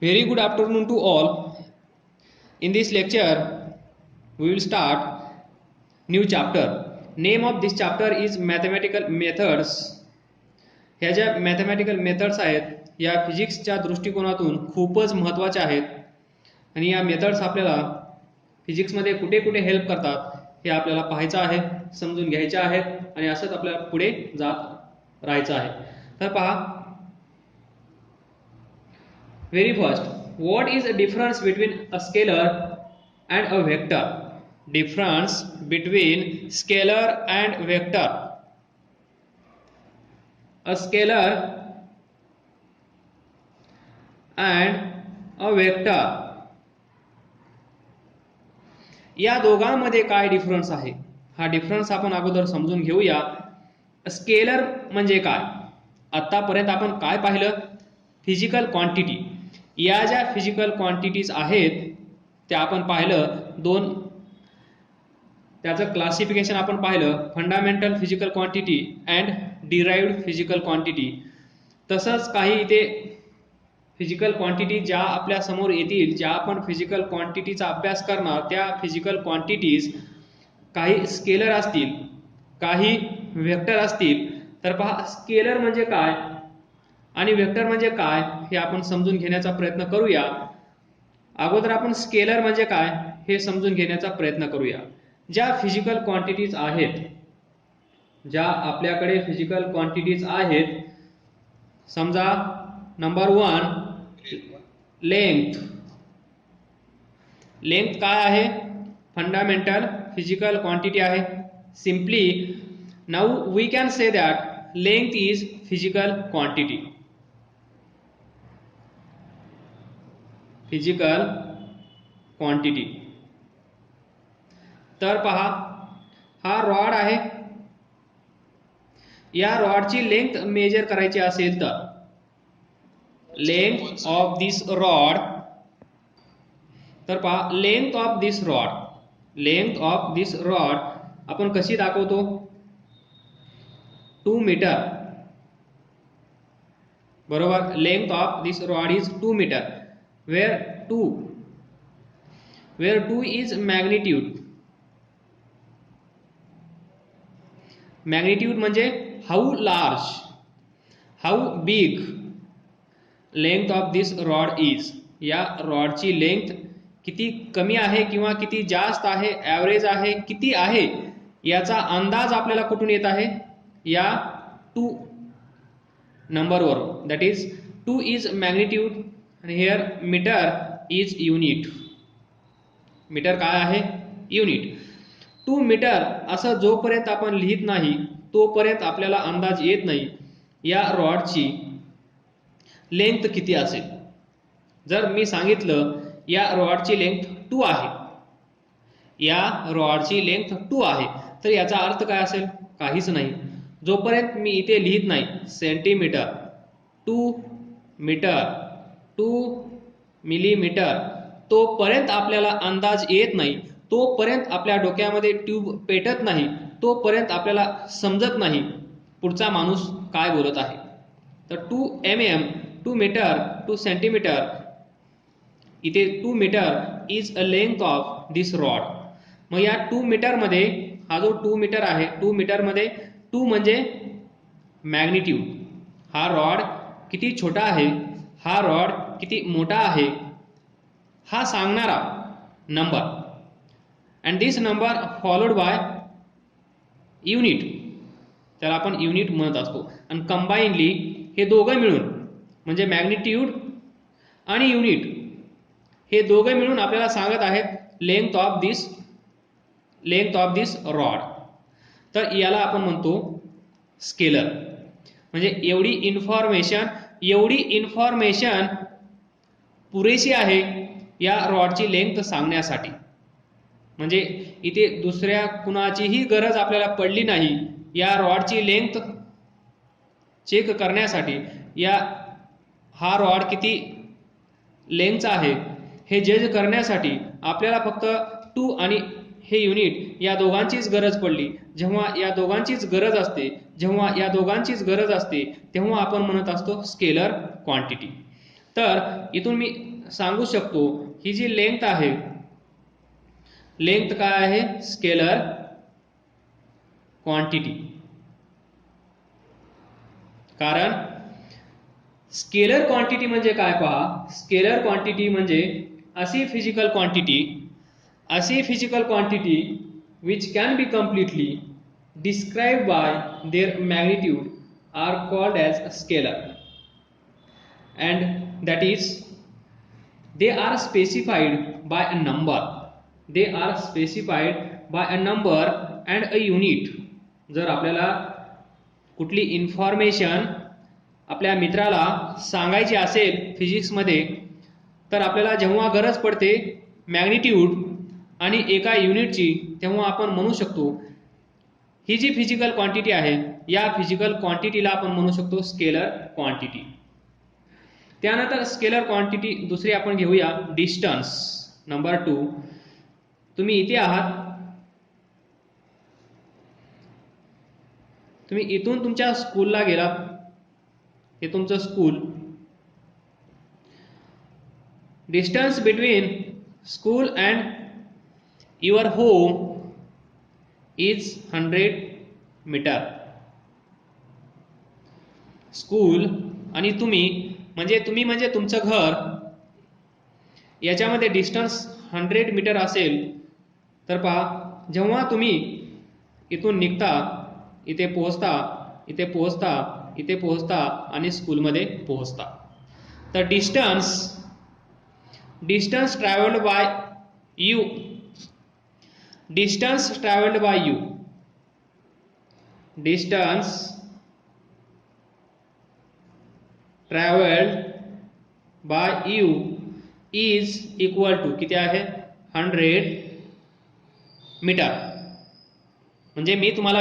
Very good afternoon to all. In this lecture, we will start new chapter. Name of this chapter is mathematical methods. ह्या ज्या mathematical methods आहेत या फिजिक्सच्या दृष्टिकोनातून खूपच महत्त्वाच्या आहेत आणि या मेथड्स आपल्याला फिजिक्समध्ये कुठे कुठे हेल्प करतात हे आपल्याला पाहायचं आहे, समजून घ्यायचे आहेत आणि असंच आपल्याला पुढे जात राहायचं आहे. तर पहा, very first, what is the difference between a scalar and a vector? Difference between scalar and vector. A scalar and a vector, या दोघांमध्ये काय डिफरन्स आहे हा डिफरन्स आपण अगोदर समजून घेऊया. स्केलर म्हणजे काय? आतापर्यंत आपण काय पाहिलं? Physical quantity. या ज्या फिजिकल क्वांटिटीज आहेत त्या आपण पाहिलं दोन, त्याचं क्लासिफिकेशन आपण पाहिलं, fundamental physical quantity and derived physical quantity. तसंच काही इथे फिजिकल क्वांटिटी ज्या आपल्या समोर येतील, ज्या आपण फिजिकल क्वांटिटीचा अभ्यास करणार, त्या फिजिकल क्वांटिटीज काही स्केलर असतील, काही वेक्टर असतील. तर पहा, स्केलर म्हणजे काय आणि वेक्टर म्हणजे काय हे आपण समजून घेण्याचा प्रयत्न करूया. अगोदर आपण स्केलर म्हणजे काय हे समजून घेण्याचा प्रयत्न करूया. ज्या फिजिकल क्वांटिटीज आहेत, ज्या आपल्याकडे फिजिकल क्वांटिटीज आहेत, समजा नंबर 1 लेंथ. लेंथ काय आहे? फंडामेंटल फिजिकल क्वांटिटी आहे. Simply now we can say that length is physical quantity. Physical quantity. तर पहा, हा रॉड आहे. या रॉडची लेंथ मेजर करायची असेल तर लेंथ ऑफ दिस रॉड, तर पहा, length of this rod, length of this rod आपण कशी दाखवतो? 2 मीटर. बरोबर. Length of this rod is 2 metre. where 2 is magnitude. magnitude म्हणजे how large, how big length of this rod is. या रॉडची length किती कमी आहे किंवा किती जास्त आहे, ॲव्हरेज आहे, किती आहे, याचा अंदाज आपल्याला कुठून येत आहे? या 2 नंबरवरून. दॅट इज 2 इज मॅग्निट्यूड आणि here metre is unit. Metre काय आहे? युनिट. 2 मीटर असं जोपर्यंत आपण लिहित नाही तोपर्यंत आपल्याला अंदाज येत नाही या रॉडची लेंथ किती असेल. जर मी सांगितलं या रॉडची लेंथ 2 आहे, या रॉडची लेंथ 2 आहे, तर याचा अर्थ काय असेल? काहीच नाही. जोपर्यंत मी इथे लिहित नाही सेंटीमीटर, 2 मीटर, 2 मिलीमीटर, तोपर्यंत आपल्याला अंदाज येत नाही, तोपर्यंत आपल्या डोक्यामध्ये ट्यूब पेटत नाही, तोपर्यंत आपल्याला समजत नाही पुढचा माणूस काय बोलत आहे. तर 2 mm, 2 मीटर, 2 सेंटीमीटर, इथे 2 metre is a length of this rod. मग या 2 मीटर मध्ये हा जो 2 मीटर आहे, 2 मीटर मध्ये 2 म्हणजे मॅग्निट्यूड. हा रॉड किती छोटा आहे, हा रॉड किती मोठा आहे, हा सांगणारा number. And this number followed by unit, त्याला आपण युनिट म्हणत असतो. आणि कंबाईनली हे दोघं मिळून म्हणजे मॅग्निट्यूड आणि युनिट हे दोघे मिळून आपल्याला सांगत आहेत लेंथ ऑफ दिस रॉड. तर याला आपण म्हणतो स्केलर. म्हणजे एवढी इन्फॉर्मेशन पुरेशी आहे या रॉडची लेंथ सांगण्यासाठी. म्हणजे इथे दुसऱ्या कुणाचीही गरज आपल्याला पडली नाही या रॉडची लेंथ चेक करण्यासाठी. हा रॉड किती लेंथचा आहे हे जज करण्यासाठी आपल्याला फक्त 2 आणि हे युनिट या दोघांचीच गरज पडली. जेव्हा या दोघांचीच गरज असते तेव्हा आपण म्हणत असतो स्केलर क्वांटिटी. तर इथून मी सांगू शकतो ही जी लेंथ आहे, लेंथ काय आहे, स्केलर क्वांटिटी. कारण स्केलर क्वांटिटी म्हणजे काय पहा, स्केलर क्वांटिटी म्हणजे अशी physical quantity which can be completely described by their magnitude are called as scalar, and that is they are specified by a number, and a unit. जर आपल्याला कुठली information आपल्या मित्राला सांगायची असेल फिजिक्समध्ये, तर आपल्याला जेव्हा गरज पडते मॅग्निट्यूड आणि एका युनिटची, तेव्हा आपण म्हणू शकतो ही जी फिजिकल क्वांटिटी आहे, या फिजिकल क्वांटिटीला आपण म्हणू शकतो स्केलर क्वांटिटी. त्यानंतर स्केलर क्वांटिटी दुसरी आपण घेऊया, डिस्टन्स. नंबर 2, तुम्ही इथे आहात, तुम्ही इथून तुमच्या स्कूलला गेलात, हे तुमचं school. Distance between school and your home is 100 metre. School आणि तुम्ही म्हणजे तुमचं घर, याच्यामध्ये डिस्टन्स 100 मीटर असेल, तर पहा जेव्हा तुम्ही इथून निघता, इथे पोहोचता आणि स्कूलमध्ये पोहोचता, तर distance travelled by you is equal to किती आहे, 100 मीटर. म्हणजे मी तुम्हाला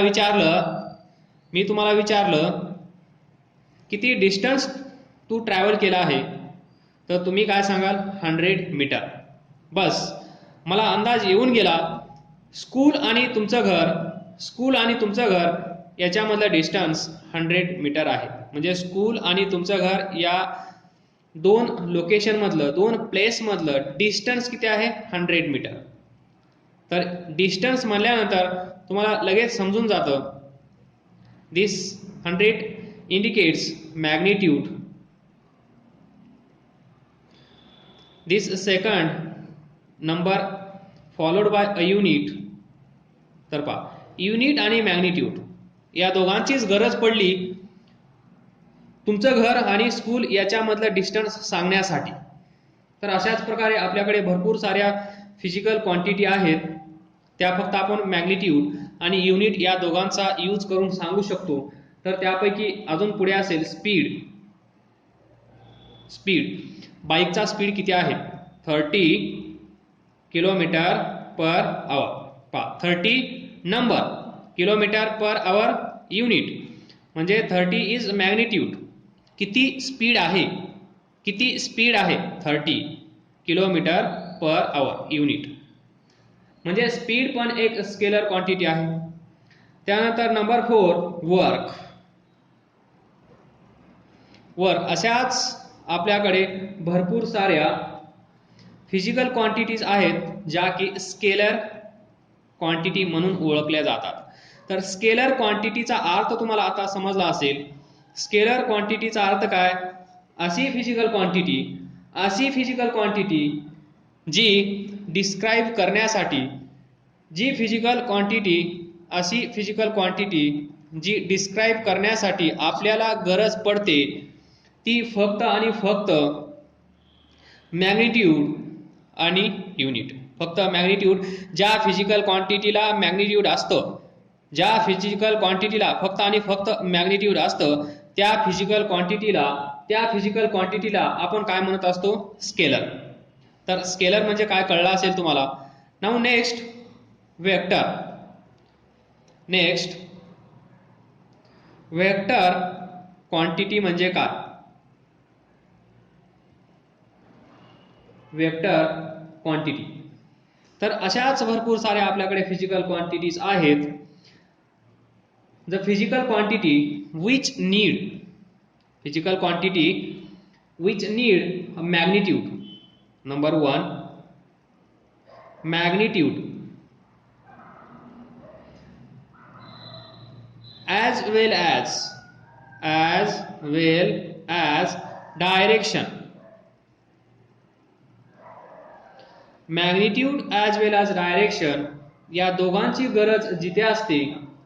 विचारलं किती डिस्टन्स तू ट्रॅव्हल केला आहे, तर तुम्ही काय सांगाल, 100 मीटर. बस मला अंदाज येऊन गेला, स्कूल आणि तुमचं घर याच्यामधलं डिस्टन्स 100 मीटर आहे. म्हणजे स्कूल आणि तुमचं घर या दोन लोकेशनमधलं, दोन प्लेसमधलं डिस्टन्स किती आहे, 100 मीटर. तर डिस्टन्स म्हणल्यानंतर तुम्हाला लगेच समजून जातं, दिस 100 indicates magnitude. This second number followed by a unit. तर पहा, युनिट आणि मॅग्निट्यूड या दोघांचीच गरज पडली तुमचं घर आणि स्कूल याच्यामधलं डिस्टन्स सांगण्यासाठी. तर अशाच प्रकारे आपल्याकडे भरपूर साऱ्या फिजिकल क्वांटिटी आहेत, त्या फक्त आपण मॅग्निट्यूड आणि युनिट या दोघांचा यूज करून सांगू शकतो. तर त्यापैकी अजून पुढे असेल स्पीड. बाईकचा स्पीड किती आहे, 30 किलोमीटर पर आवर. पहा, 30 number, kilometre per hour unit, म्हणजे 30 इज मॅग्निट्यूड. किती स्पीड आहे, 30 किलोमीटर पर आवर युनिट. म्हणजे स्पीड पण एक स्केलर क्वांटिटी आहे. त्यानंतर नंबर 4, वर्क. अशाच आपल्याकडे भरपूर साऱ्या फिजिकल क्वांटिटीज आहेत ज्या की स्केलर क्वांटिटी म्हणून ओळखल्या जातात. तर स्केलर क्वांटिटीचा अर्थ तुम्हाला आता समजला असेल. स्केलर क्वांटिटीचा अर्थ काय, अशी फिजिकल क्वांटिटी जी डिस्क्राईब करण्यासाठी, जी डिस्क्राईब करण्यासाठी आपल्याला गरज पडते, ती फक्त आणि फक्त मॅग्निट्यूड आणि युनिट. फक्त मॅग्निट्यूड, ज्या फिजिकल क्वांटिटीला मॅग्निट्यूड असतं, ज्या फिजिकल क्वांटिटीला फक्त आणि फक्त मॅग्निट्यूड असतं, त्या फिजिकल क्वांटिटीला आपण काय म्हणत असतो, स्केलर. तर स्केलर म्हणजे काय कळलं असेल तुम्हाला. नाऊ नेक्स्ट वेक्टर क्वांटिटी म्हणजे काय. वेक्टर क्वांटिटी, तर अशाच भरपूर साऱ्या आपल्याकडे फिजिकल क्वांटिटीज आहेत. The physical quantity which need a magnitude. Number 1, magnitude, as well as direction. Magnitude as well as direction या दोघांची गरज जिथे असते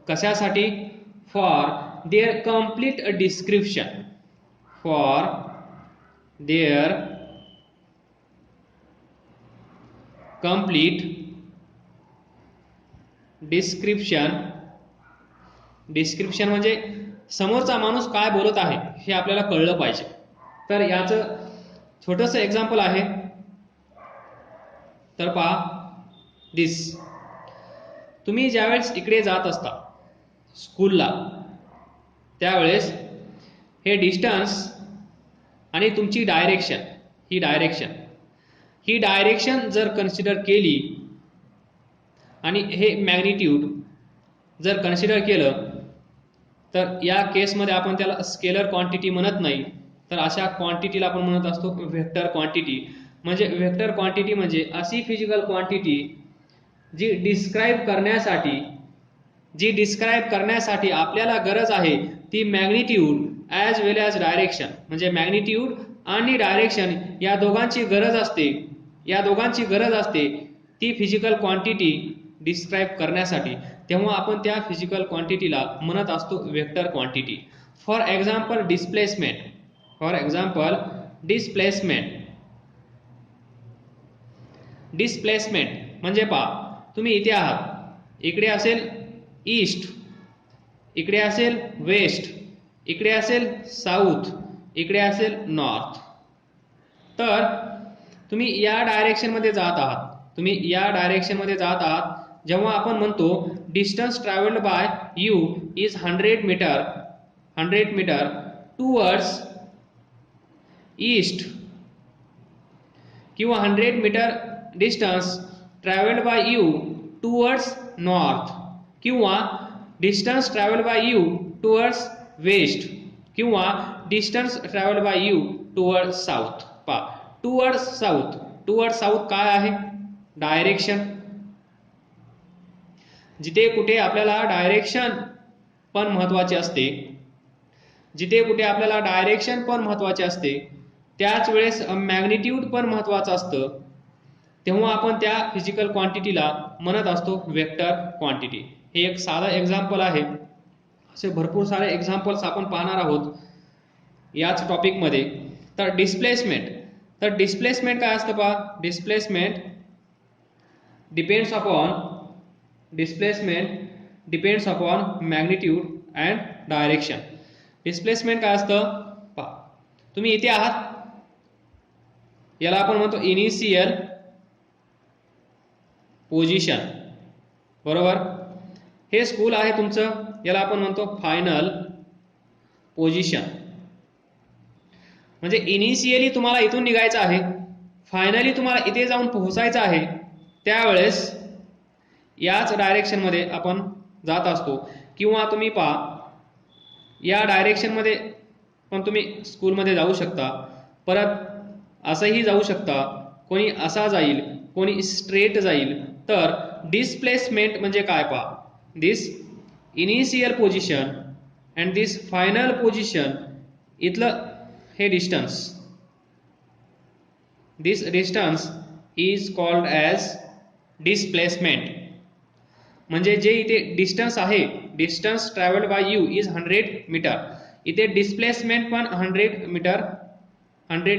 कशासाठी? For their complete description. For their complete description. Description म्हणजे समोरचा माणूस काय बोलत आहे हे आपल्याला कळलं पाहिजे. तर याचं छोटंसं एक्झाम्पल आहे. तर पहा, दिस, तुम्ही ज्यावेळेस इकडे जात असता स्कूलला त्यावेळेस हे डिस्टन्स आणि तुमची डायरेक्शन, ही डायरेक्शन जर कन्सिडर केली आणि हे मॅग्निट्यूड जर कन्सिडर केलं तर या केसमध्ये आपण त्याला स्केलर क्वांटिटी म्हणत नाही, तर अशा क्वांटिटीला आपण म्हणत असतो व्हेक्टर क्वांटिटी. म्हणजे व्हेक्टर क्वांटिटी म्हणजे अशी फिजिकल क्वांटिटी जी डिस्क्राईब करण्यासाठी आपल्याला गरज आहे ती magnitude as well as direction. म्हणजे मॅग्निट्यूड आणि डायरेक्शन या दोघांची गरज असते ती फिजिकल क्वांटिटी डिस्क्राईब करण्यासाठी. तेव्हा आपण त्या फिजिकल क्वांटिटीला म्हणत असतो vector quantity. For example displacement म्हणजे पहा, तुम्ही इथे आहात, इकडे असेल ईस्ट, इकडे असेल वेस्ट, इकडे असेल साऊथ, इकडे असेल नॉर्थ. तर तुम्ही या डायरेक्शनमध्ये जात आहात. जेव्हा आपण म्हणतो distance travelled by you is 100 metre towards east, किंवा 100 metre distance travelled by you towards north, किंवा distance travelled by you towards west, किंवा distance travelled by you towards south. Towards south काय आहे? डायरेक्शन. जिथे कुठे आपल्याला डायरेक्शन पण महत्वाचे असते, त्याच वेळेस मॅग्निट्यूड पण महत्वाचं असतं. तेव्हा आपण त्या फिजिकल क्वांटिटीला म्हणत असतो व्हेक्टर क्वांटिटी. हे एक साधं एक्झाम्पल आहे. असे भरपूर सारे एक्झाम्पल्स आपण पाहणार आहोत याच टॉपिकमध्ये. तर डिस्प्लेसमेंट काय असतं पहा? Displacement depends upon magnitude and direction. Displacement काय असतं पहा, तुम्ही इथे आहात, याला आपण म्हणतो इनिशियल पोझिशन, बरोबर. हे स्कूल आहे तुमचं, याला आपण म्हणतो फायनल पोझिशन. म्हणजे इनिशियली तुम्हाला इथून निघायचं आहे, फायनली तुम्हाला इथे जाऊन पोहोचायचं आहे, त्यावेळेस याच डायरेक्शनमध्ये आपण जात असतो. किंवा तुम्ही पहा, या डायरेक्शनमध्ये पण तुम्ही स्कूलमध्ये जाऊ शकता, परत असंही जाऊ शकता, कोणी असा जाईल, कोणी स्ट्रेट जाईल. तर डिस्प्लेसमेंट म्हणजे काय पहा, this initial position and this final position, इथलं हे distance, this distance is called as displacement. म्हणजे जे इथे डिस्टन्स आहे, distance travelled by you is 100 metre, इथे डिस्प्लेसमेंट पण 100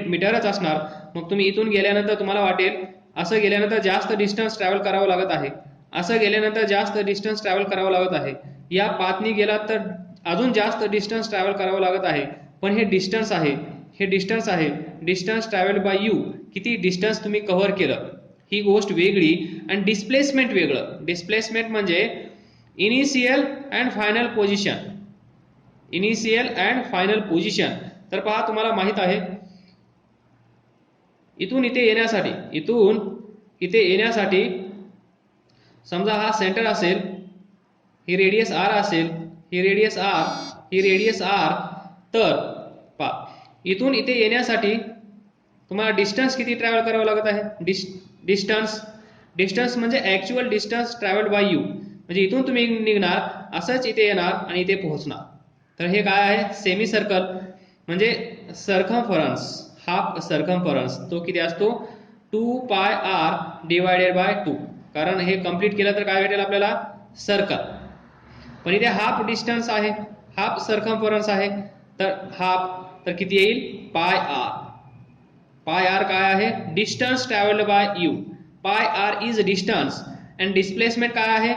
मीटरच असणार. मग तुम्ही इथून गेल्यानंतर तुम्हाला वाटेल असं गेल्यानंतर जास्त डिस्टन्स ट्रॅव्हल करावं लागत आहे, असं गेल्यानंतर जास्त डिस्टन्स ट्रॅव्हल करावं लागत आहे, या पाथनी गेलात तर अजून जास्त डिस्टन्स ट्रॅव्हल करावं लागत आहे. पण हे डिस्टन्स आहे, डिस्टन्स ट्रॅव्हल्ड बाय यू, किती डिस्टन्स तुम्ही कव्हर केलं ही गोष्ट वेगळी आणि डिस्प्लेसमेंट वेगळं. डिस्प्लेसमेंट म्हणजे इनिशियल अँड फायनल पोझिशन. तर पहा, तुम्हाला माहित आहे इथून इथे येण्यासाठी समजा हा सेंटर असेल, ही रेडियस r असेल, ही रेडियस r, तर पहा इथून इथे येण्यासाठी तुम्हाला डिस्टन्स किती ट्रॅव्हल करावं लागत आहे? डिस्टन्स म्हणजे actual distance travelled by you, म्हणजे इथून तुम्ही निघणार, असंच इथे येणार आणि इथे पोहोचणार. तर हे काय आहे? सेमी सर्कल म्हणजे सर्कम्फरन्स, हाफ सर्कम्फरन्स. तो किती असतो? 2πr divided by 2. कारण हे कंप्लीट केलं तर काय भेटेल आपल्याला? सर्कल. पण इथे हाफ डिस्टन्स आहे, हाफ सर्कम्फरन्स आहे, तर हाफ तर किती येईल? पाय आर. पाय आर काय आहे? Distance travelled by you. Pi r is distance and displacement काय आहे?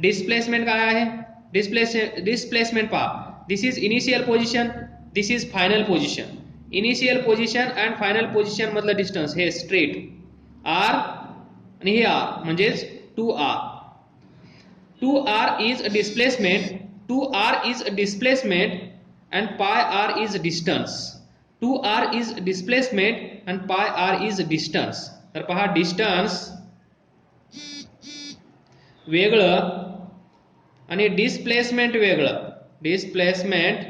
डिस्प्लेसमेंट काय आहे? डिस्प्लेसमेंट पहा. This is initial position, this is final position. Initial position and final position मधलं डिस्टन्स हे स्ट्रेट आर आणि हे आर म्हणजेच 2r. 2r is displacement, 2r is displacement and pi r is distance. 2r is displacement and pi r is distance. तर पहा distance वेगळं आणि displacement वेगळं. डिस्प्लेसमेंट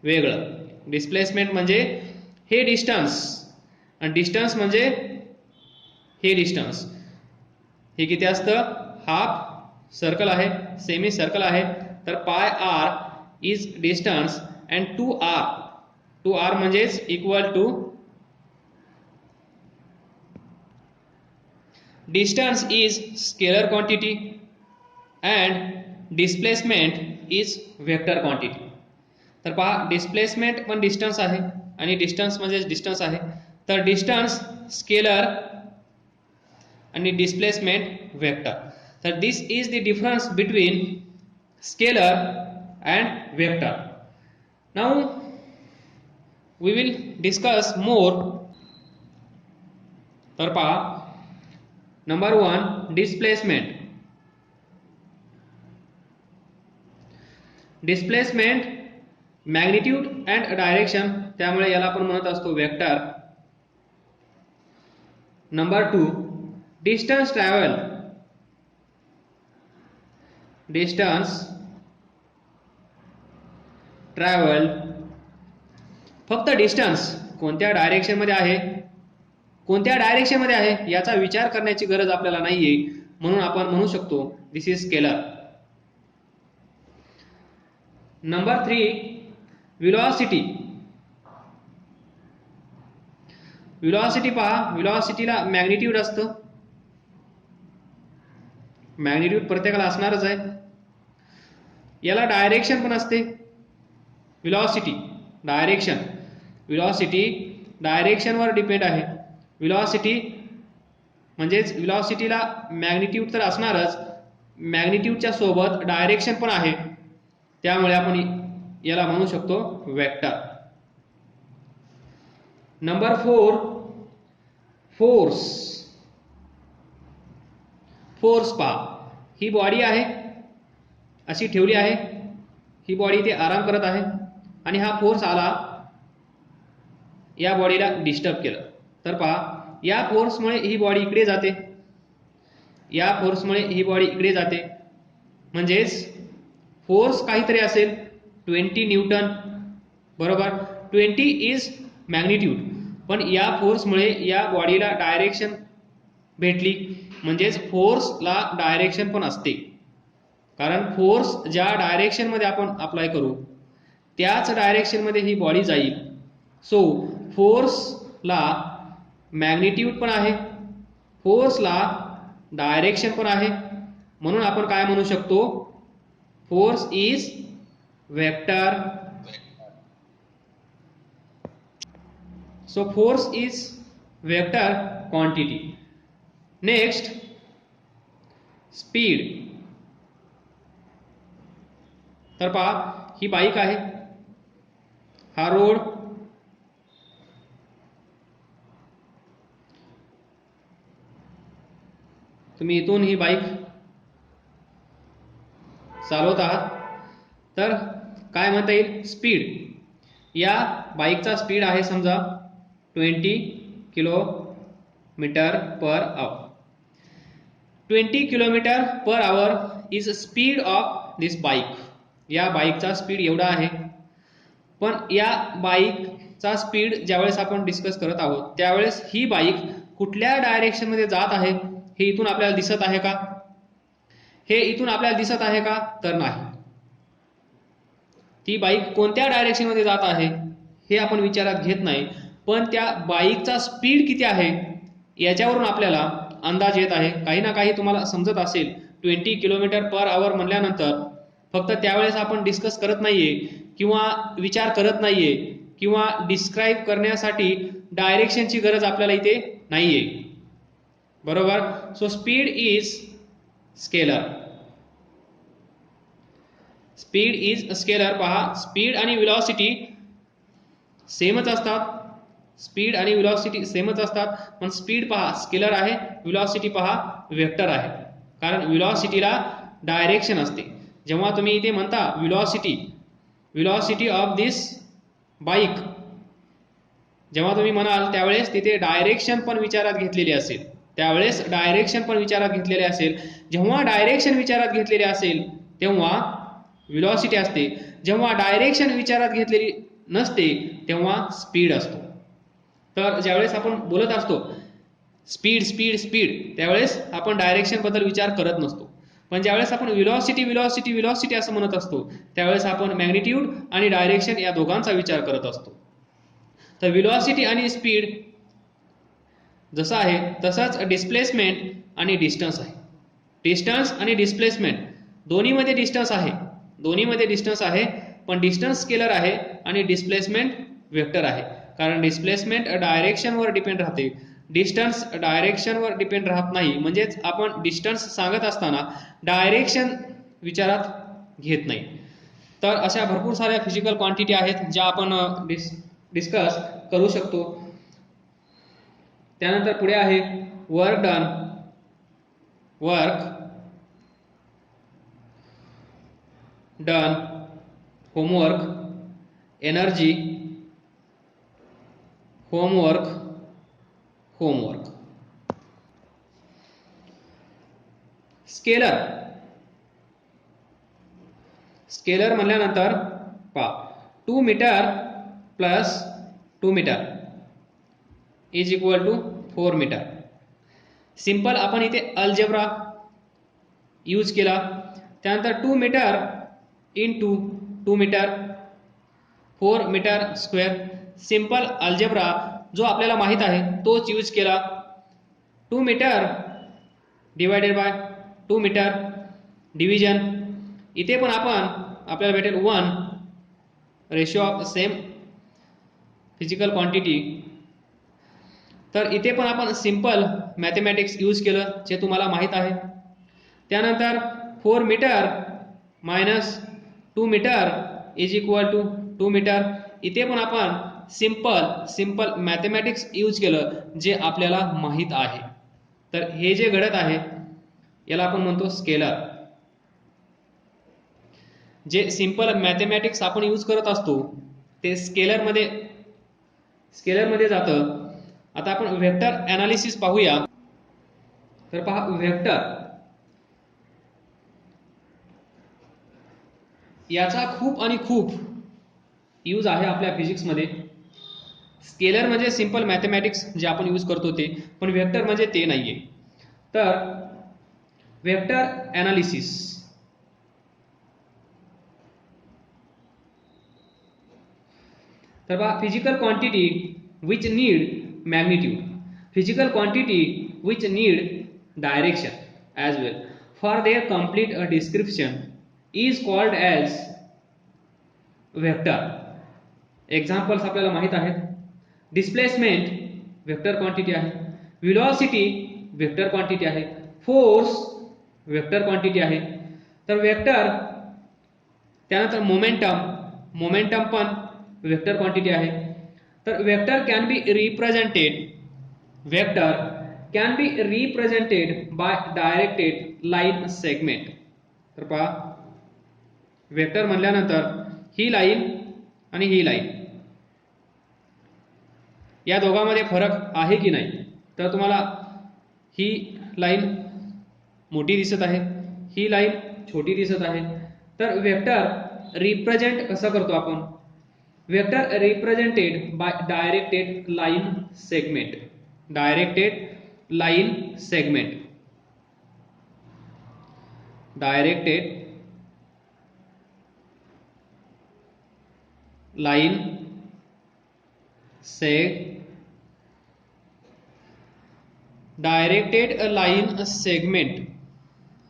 वेगळं. डिस्प्लेसमेंट म्हणजे हे डिस्टन्स आणि डिस्टन्स म्हणजे हे डिस्टन्स. हे किती असतं? हाफ सर्कल आहे, सेमी सर्कल आहे, तर pi r is distance and 2r म्हणजेच equal to distance is scalar quantity and displacement is vector quantity. तर पहा डिस्प्लेसमेंट पण डिस्टन्स आहे आणि डिस्टन्स म्हणजेच डिस्टन्स आहे, तर डिस्टन्स स्केलर आणि डिस्प्लेसमेंट वेक्टर. तर this is the difference between scalar and vector. Now we will discuss more. तर पहा number 1 displacement. Displacement magnitude and direction, त्यामुळे याला आपण म्हणत असतो vector. Number 2 distance travel. Distance travel फक्त डिस्टन्स कोणत्या डायरेक्शन मध्ये आहे, कोणत्या डायरेक्शन मध्ये आहे याचा विचार करण्याची गरज आपल्याला नाहीये, म्हणून आपण म्हणू शकतो this is scalar. Number 3 velocity. Velocity पहा, व्हेलॉसिटीला मॅग्निट्यूड असतं, मॅग्निट्यूड प्रत्येकाला असणारच आहे. याला डायरेक्शन पण असते. व्हेलॉसिटी डायरेक्शन, व्हेलॉसिटी डायरेक्शनवर डिपेंड आहे. व्हेलॉसिटी म्हणजेच व्हेलॉसिटीला मॅग्निट्यूड तर असणारच, मॅग्निट्यूडच्या सोबत डायरेक्शन पण आहे, त्यामुळे आपण याला म्हणू शकतो वेक्टर. Number 4 force. फोर्स पहा, ही बॉडी आहे, अशी ठेवली आहे, ही बॉडी इथे आराम करत आहे आणि हा फोर्स आला, या बॉडीला डिस्टर्ब केलं. तर पहा या फोर्समुळे ही बॉडी इकडे जाते, या फोर्समुळे ही बॉडी इकडे जाते, म्हणजेच फोर्स काहीतरी असेल 20 न्यूटन, बरोबर. 20 इज मॅग्निट्यूड, पण या फोर्समुळे या बॉडीला डायरेक्शन भेटली, म्हणजेच फोर्सला डायरेक्शन पण असते. कारण फोर्स ज्या डायरेक्शन मध्ये आपण अप्लाय करू त्याच डायरेक्शन मध्ये ही बॉडी जाईल. सो फोर्सला मॅग्निट्यूड पण आहे, फोर्सला डायरेक्शन पण आहे, म्हणून आपण काय म्हणू शकतो? Force is vector. So force is vector quantity. Next speed. तर पहा ही बाईक आहे, हा रोड, तुम्ही इथून ही बाईक चालवत आहात, तर काय म्हणता येईल? स्पीड. या बाईकचा स्पीड आहे समजा 20 kilometre per hour. 20 kilometre per hour is speed of this bike. या बाईकचा स्पीड एवढा आहे. पण या बाईकचा स्पीड ज्यावेळेस आपण डिस्कस करत आहोत त्यावेळेस ही बाईक कुठल्या डायरेक्शनमध्ये जात आहे हे इथून आपल्याला दिसत आहे का? हे इथून आपल्याला दिसत आहे का? तर नाही. ती बाईक कोणत्या डायरेक्शनमध्ये जात आहे हे आपण विचारात घेत नाही, पण त्या बाईकचा स्पीड किती आहे याच्यावरून आपल्याला अंदाज येत आहे. काही ना काही तुम्हाला समजत असेल. 20 km/h म्हणल्यानंतर फक्त त्यावेळेस आपण डिस्कस करत नाहीये किंवा विचार करत नाहीये किंवा डिस्क्राईब करण्यासाठी डायरेक्शनची गरज आपल्याला इथे नाहीये. बरोबर. So speed is scalar. Speed is scalar. पहा, स्पीड आणि व्हेलॉसिटी सेमच असतात. स्पीड आणि व्हेलॉसिटी सेमच असतात, पण स्पीड पहा स्केलर आहे, व्हेलॉसिटी पहा वेक्टर आहे. कारण व्हेलॉसिटीला डायरेक्शन असते. जेव्हा तुम्ही इथे म्हणता व्हेलॉसिटी ऑफ दिस बाईक, जेव्हा तुम्ही म्हणाल त्यावेळेस तिथे डायरेक्शन पण विचारात घेतलेली असेल. जेव्हा डायरेक्शन विचारात घेतलेले असेल तेव्हा व्हेलॉसिटी असते. जेव्हा डायरेक्शन विचारात घेतलेली नसते तेव्हा स्पीड असतो. तर ज्यावेळेस आपण बोलत असतो स्पीड स्पीड स्पीड त्यावेळेस आपण डायरेक्शन बद्दल विचार करत नसतो. पण ज्यावेळेस आपण व्हेलॉसिटी असं म्हणत असतो त्यावेळेस आपण मॅग्निट्यूड आणि डायरेक्शन या दोघांचा विचार करत असतो. तर व्हेलॉसिटी आणि स्पीड जसं आहे तसंच डिस्प्लेसमेंट आणि डिस्टन्स आहे. डिस्टन्स आणि डिस्प्लेसमेंट दोन्हीमध्ये डिस्टन्स आहे, पण डिस्टन्स स्केलर आहे आणि डिस्प्लेसमेंट वेक्टर आहे. कारण डिस्प्लेसमेंट डायरेक्शनवर डिपेंड राहते, डिस्टन्स डायरेक्शनवर डिपेंड राहत नाही. म्हणजेच आपण डिस्टन्स सांगत असताना डायरेक्शन विचारात घेत नाही. तर अशा भरपूर साऱ्या फिजिकल क्वांटिटी आहेत ज्या आपण डिस्कस करू शकतो. त्यानंतर पुढे आहे work done, homework, energy, homework. Scalar म्हणल्यानंतर पहा 2 metre plus 2 metre is equal to 4 metre. Simple आपण इथे अल्जेब्रा यूज केला. त्यानंतर 2 metre into 2 metre 4 metre square. Simple algebra जो आपल्याला माहित आहे तोच यूज केला. 2 metre divided by 2 metre division. इथे पण आपल्याला भेटेल 1 ratio of same physical quantity. तर इथे पण आपण सिंपल मॅथमॅटिक्स यूज केलं जे तुम्हाला माहित आहे. त्यानंतर 4 metre minus 2 metre is equal to 2 metre. इथे पण आपण सिंपल मॅथमॅटिक्स यूज केलं जे आपल्याला माहित आहे. तर हे जे घडत आहे याला आपण म्हणतो स्केलर. जे सिंपल मॅथमॅटिक्स आपण यूज करत असतो ते स्केलर मध्ये जातं. आता आपण व्हेक्टर ॲनालिसिस पाहूया. तर पहा, व्हेक्टर याचा खूप यूज आहे आपल्या फिजिक्समध्ये. स्केलर म्हणजे सिंपल मॅथमॅटिक्स जे आपण यूज करतो ते, पण व्हेक्टर म्हणजे ते नाहीये. तर व्हेक्टर ॲनालिसिस तर पहा, physical quantity which need magnitude, physical quantity which need direction as well for their complete description is called as vector. Examples आपल्याला माहित आहेत. डिस्प्लेसमेंट वेक्टर क्वांटिटी आहे, व्हेलॉसिटी वेक्टर क्वांटिटी आहे, फोर्स वेक्टर क्वांटिटी आहे. तर vector, त्यानंतर momentum पण vector quantity आहे. तर vector can be represented by directed line segment. तर पहा, वेक्टर म्हणल्यानंतर ही लाईन आणि ही लाईन या दोघांमध्ये फरक आहे की नाही. तर तुम्हाला ही लाईन मोठी दिसत आहे, ही लाईन छोटी दिसत आहे. तर वेक्टर रिप्रेझेंट कसं करतो आपण? Vector represented by directed line segment. Directed line segment. Directed line directed line segment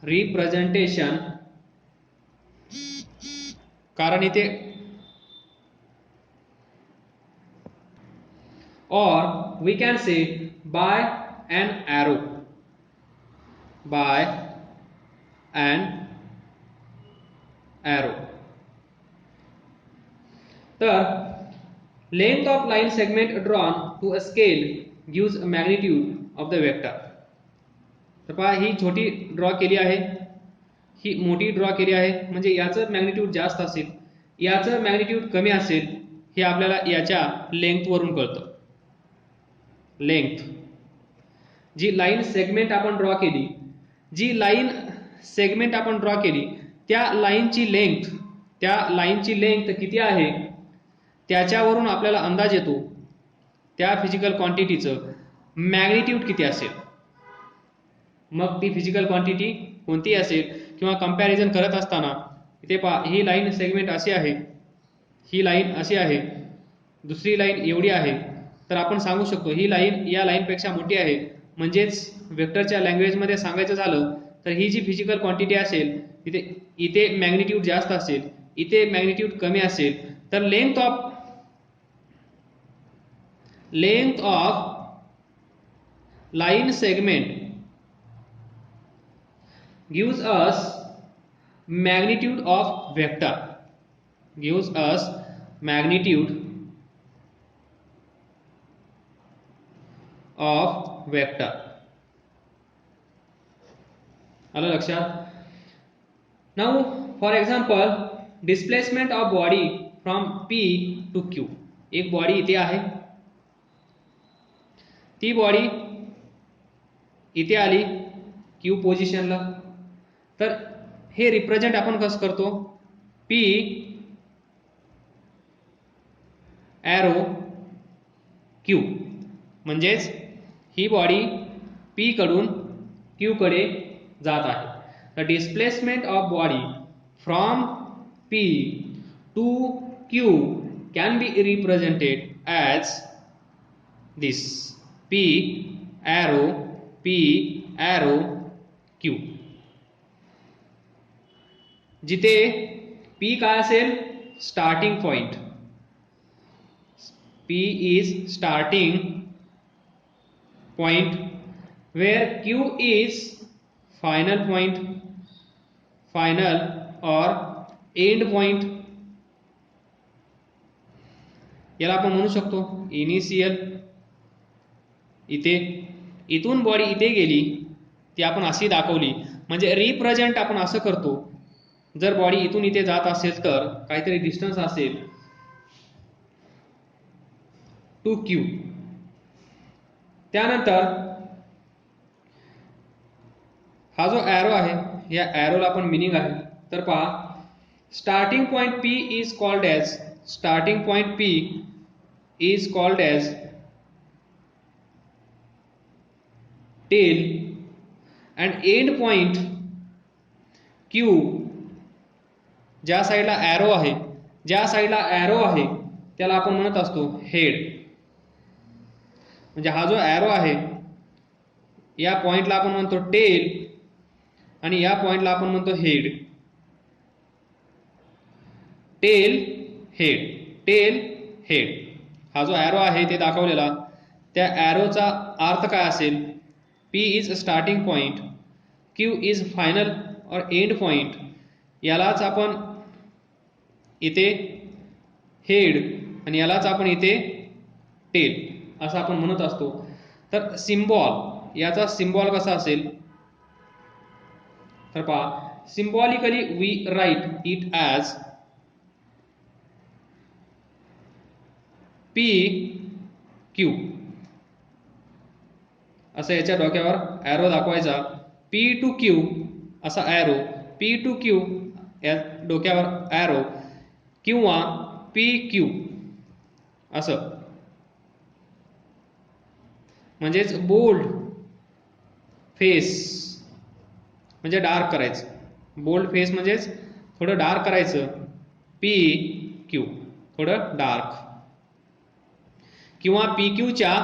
representation, कारण इथे, or we can say by an arrow, by an arrow. तर length of line segment drawn to a scale gives a magnitude of the vector. तर पहा ही छोटी draw केली आहे, ही मोठी draw केली आहे, म्हणजे याचं मॅग्निट्यूड जास्त असेल, याचं मॅग्निट्यूड कमी असेल, हे आपल्याला याच्या लेंथ वरून कळतं. लेंथ, जी लाईन सेगमेंट आपण ड्रॉ केली, जी लाईन सेगमेंट आपण ड्रॉ केली, त्या लाईनची लेंथ किती आहे त्याच्यावरून आपल्याला अंदाज येतो त्या फिजिकल क्वांटिटीचं मॅग्निट्यूड किती असेल. मग ती फिजिकल क्वांटिटी कोणती असेल किंवा कंपॅरिझन करत असताना इथे पहा, ही लाईन सेगमेंट अशी आहे, ही लाईन अशी आहे, दुसरी लाईन एवढी आहे, तर आपण सांगू शकतो ही लाईन या लाईनपेक्षा मोठी आहे. म्हणजेच वेक्टरच्या लँग्वेजमध्ये सांगायचं झालं तर ही जी फिजिकल क्वांटिटी असेल इथे मॅग्निट्यूड जास्त असेल, इथे मॅग्निट्यूड कमी असेल. तर length of line segment gives us magnitude of vector, gives us magnitude of vector. आलं लक्षात. Now for example displacement of body from P to Q. एक बॉडी इथे आहे, ती बॉडी इथे आली Q पोझिशनला. तर हे रिप्रेझेंट आपण कसं करतो, P एरो Q, म्हणजेच ही बॉडी P कडून Q कडे जात आहे. The displacement of body from P to Q can be represented as this, P arrow Q. जिथे P काय असेल, starting point, P is starting point, where Q is final point, final or end point. याला आपण म्हणू शकतो initial. इथून body इथे गेली, ती आपण अशी दाखवली, म्हणजे रिप्रेझेंट आपण असं करतो. जर बॉडी इथून इथे जात असेल तर काहीतरी डिस्टन्स असेल टू Q. त्यानंतर हा जो एरो आहे, या एरोला पण मिनिंग आहे. तर पहा, starting point P is called as tail and end point Q, ज्या साईडला एरो आहे त्याला आपण म्हणत असतो हेड. म्हणजे हा जो एरो आहे या पॉइंटला आपण म्हणतो टेल आणि या पॉइंटला आपण म्हणतो हेड. Tail head. हा जो एरो आहे ते दाखवलेला, त्या एरोचा अर्थ काय असेल, P is starting point, Q is final और एंड पॉइंट. यालाच आपण इथे हेड आणि यालाच आपण इथे टेल असं आपण म्हणत असतो. तर सिम्बॉल, याचा सिम्बॉल कसा असेल, तर पहा, symbolically we write it as PQ. असं याच्या डोक्यावर एरो दाखवायचा, P टू Q असा एरो, P टू Q या डोक्यावर एरो, किंवा PQ असं, म्हणजेच बोल्ड फेस म्हणजे डार्क करायचं, बोल्ड फेस म्हणजेच थोडं डार्क करायचं, पी क्यू थोडं डार्क, किंवा पी क्यूच्या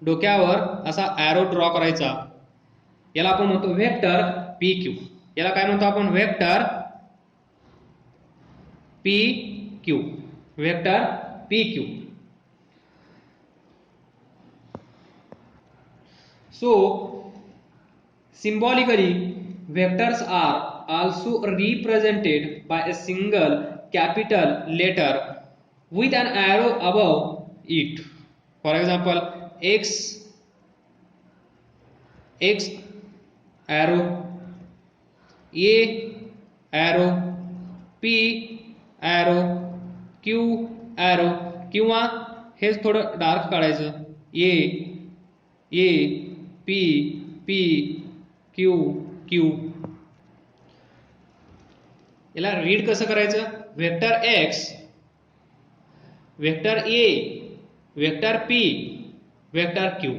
डोक्यावर असा ॲरो ड्रॉ करायचा, याला आपण म्हणतो व्हेक्टर पी क्यू. याला काय म्हणतो आपण? Vector P Q, vector P Q. So symbolically vectors are also represented by a single capital letter with an arrow above it. For example, x arrow, a arrow, p arrow, q arrow, किंवा हेच थोडं dark काढायचं, a p p q q. याला read कसं करायचं? Vector x, vector a, vector p, vector q.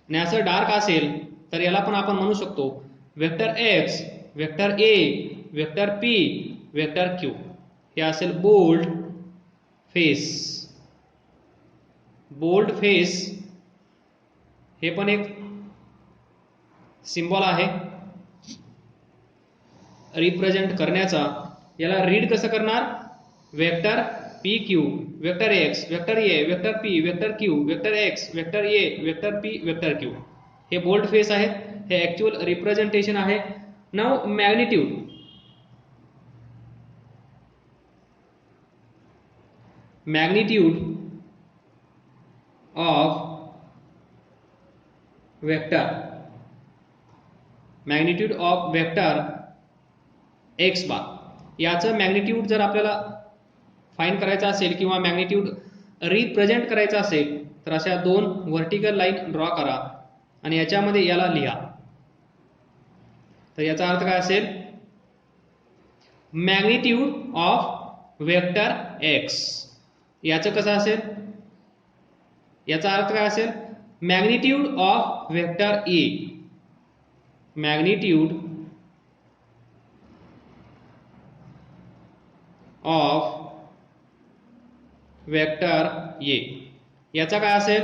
आणि असं dark असेल तर याला पण आपण म्हणू शकतो vector x, vector a, vector p, vector q. हे असेल बोल्ड फेस. बोल्ड फेस हे पण एक सिंबॉल आहे रिप्रेझेंट करण्याचा. याला रीड कसं करणार? Vector P Q, vector X, vector A, vector P, vector Q, vector X, vector A, vector P, vector Q. हे बोल्ड फेस आहेत, हे ऍक्च्युअल रिप्रेझेंटेशन आहे. Now magnitude. Magnitude of vector, magnitude of vector X bar. याचं magnitude जर आपल्याला find करायचं असेल किंवा मॅग्निट्यूड रिप्रेझेंट करायचं असेल तर अशा दोन व्हर्टिकल लाईन ड्रॉ करा आणि याच्यामध्ये याला लिहा. तर याचा अर्थ काय असेल? Magnitude of vector x. याचं कसं असेल? याचा अर्थ काय असेल? Magnitude of vector A, magnitude of vector A. याचा काय असेल?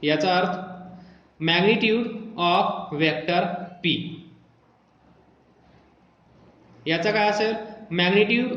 याचा अर्थ मॅग्निट्यूड ऑफ वेक्टर पी. याचा काय असेल? मॅग्निट्यूड